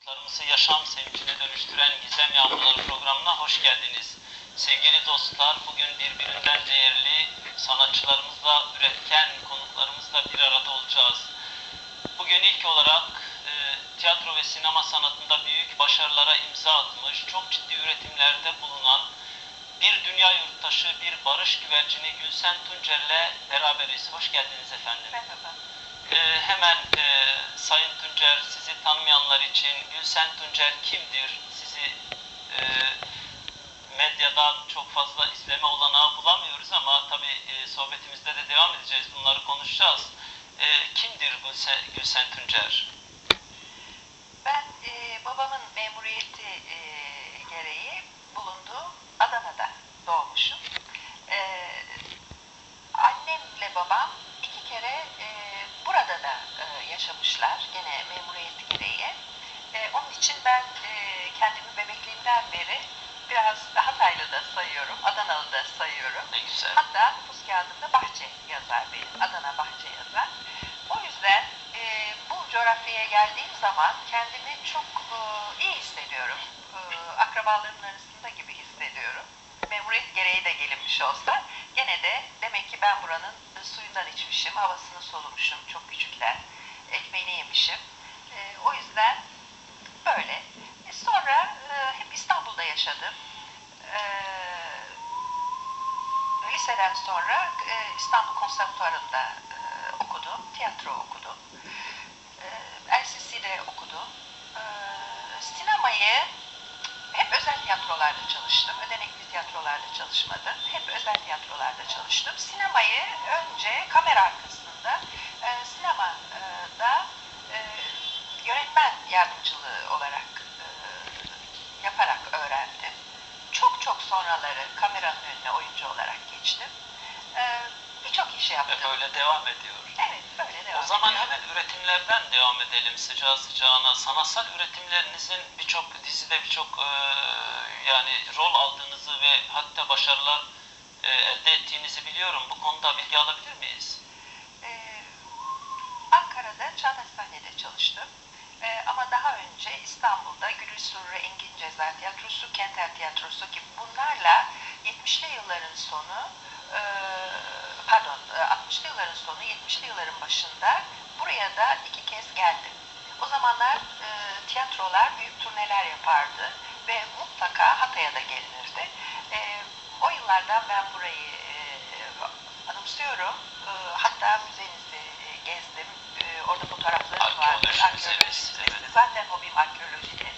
Hayatlarımızı yaşam sevincine dönüştüren Gizem Yağmurları programına hoş geldiniz. Sevgili dostlar, bugün birbirinden değerli sanatçılarımızla, üretken konuklarımızla bir arada olacağız. Bugün ilk olarak tiyatro ve sinema sanatında büyük başarılara imza atmış, çok ciddi üretimlerde bulunan bir dünya yurttaşı, bir barış güvercini Gülsen Tuncer'le beraberiz. Hoş geldiniz efendim. Merhaba. Hemen Sayın Tuncer, sizi tanımayanlar için Gülsen Tuncer kimdir? Sizi medyadan çok fazla izleme olanağı bulamıyoruz ama tabii sohbetimizde de devam edeceğiz, bunları konuşacağız. Kimdir Gülsen Tuncer? Ben babamın memuriyeti gereği bulunduğum Adana'da doğmuşum. Annemle babam iki kere burada da yaşamışlar, gene memuriyeti gereği. Onun için ben kendimi bebekliğimden beri biraz Hataylı da sayıyorum, Adanalı da sayıyorum. Ne güzel. Hatta nüfus kağıdımda Bahçe yazar benim, Adana Bahçe yazar. O yüzden bu coğrafyaya geldiğim zaman kendimi çok iyi hissediyorum. Akrabalarımın arasında gibi hissediyorum. Memuriyet gereği de gelinmiş olsa gene de demek ki ben buranın suyundan içmişim, havasını solumuşum çok küçükten, ekmeğini yemişim. O yüzden böyle. Sonra hep İstanbul'da yaşadım. Liseden sonra İstanbul Konservatuvarı'nda okudum, tiyatro okudum. LCC'de okudum. Sinemayı hep özel tiyatrolarda çalıştım. Ödenekli tiyatrolarda çalışmadım. Hep özel tiyatrolarda çalıştım. Sinemayı önce kamera arkasında, sinemada yönetmen yardımcılığı olarak yaparak öğrendim. Çok çok sonraları kameranın önüne oyuncu olarak geçtim. Birçok iş yaptım. Böyle devam ediyor. Evet, böyle devam ediyor. O zaman hemen üretimlerden devam edelim sıcağı sıcağına. Sanatsal üretimlerinizin birçok dizide birçok yani rol aldığınızı ve hatta başarılar elde ettiğinizi biliyorum. Bu konuda bilgi alabilir miyiz? Ankara'da Çağdaş Sahne'de çalıştım. Ama daha önce İstanbul'da Gülül Surru Engin Ceza Tiyatrosu, Kenter Tiyatrosu gibi bunlarla 70'li yılların sonu 60'lı yılların sonu, 70'li yılların başında buraya da 2 kez geldim. O zamanlar tiyatrolar büyük turneler yapardı ve mutlaka Hatay'a da gelinirdi. O yıllardan ben burayı anımsıyorum. Hatta müzenizi gezdim. Orada fotoğraflarım vardır. Arkeoloji müzesi. Zaten hobim arkeolojidir.